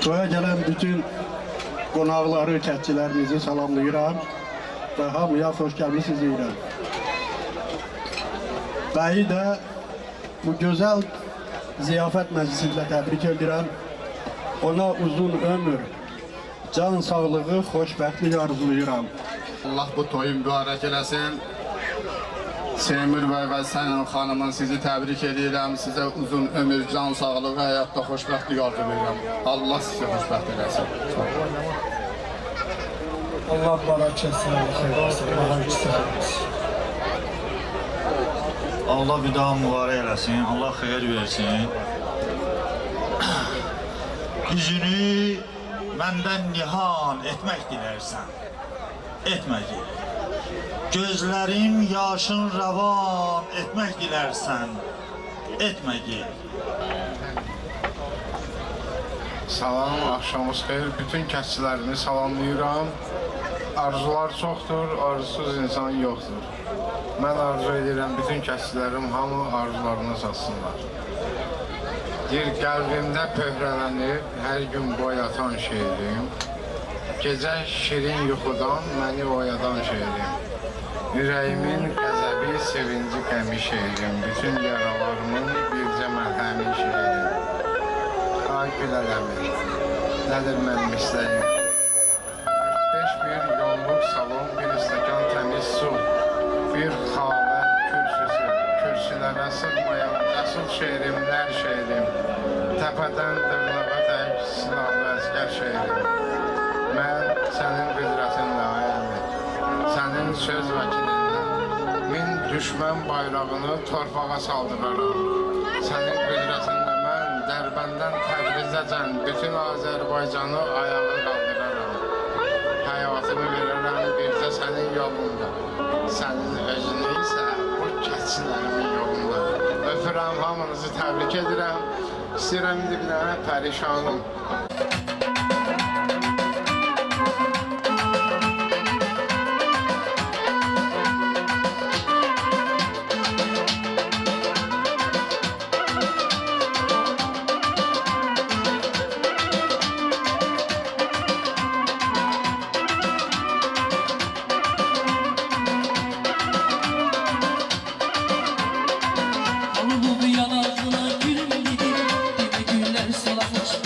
Toya gelen bütün qonaqları, kətçilərimizi salamlayıram və hamıya xoş gəlmisiniz deyirəm. Bəyi də bu gözəl ziyafət məclisiyle təbrik edirəm. Ona uzun ömür, can sağlığı, xoşbəxtlik arzulayıram. Allah bu toyu mübarək eləsin. Seymur bəy və Sənan xanımın sizi təbrik edirəm. Sizə uzun ömür, can sağlığı, həyatda xoşbəxtlik arzulayıram. Allah sizi xoşbəxt eləsin. Allah barakət sağlık. Allah bir daha mübarək eləsin, Allah xeyir versin. Üzünü məndən nihan etmək dilərsən, etməyi. Gözlərim yaşın rəvan etmək dilərsən, etməyi. Salam, axşamınız xeyir. Bütün kəsçilərimi salamlayıram. Arzular çoxdur, arzusuz insan yoxdur. Mən arzu edirəm, bütün kəsçilərim hamı arzularına satsınlar. Bir qəlbimdə pöhrələnib, hər gün boyatan şeirim. Gecə şirin yuxudan məni oyadan şeirim. Ürəyimin qəzəbi, sevinci, qəmi şeirim. Bütün yaralarımın bircə mərhəmi şeirim. Ay gülələmi, nədir mənim istəyim? 45 bir yolluq salon, bir stəkan təmiz su, bir xavər kürsüsü, kürsülərə sığmayan əsl şeirimlər şeirim. Təpədən dırnağa dək silahlı əskər şeirim. Mən sənin qüdrətinlə ayəmir, sənin söz vəkilindən min düşmən bayrağını torpağa saldıraram. Sənin qüdrətinlə mən Dərbəndən Təbrizəcən bütün Azərbaycanı ayağa qaldıraram. Həyatımı verərəm bircə sənin yolunda, sənin özünü isə bu keçilərimin yolunda. Öpürəm, hamınızı təbrik edirəm. İstəyirəm indi bir dənə pərişanım. Anadolu yanağına gülüm dedim, dime güller solakmış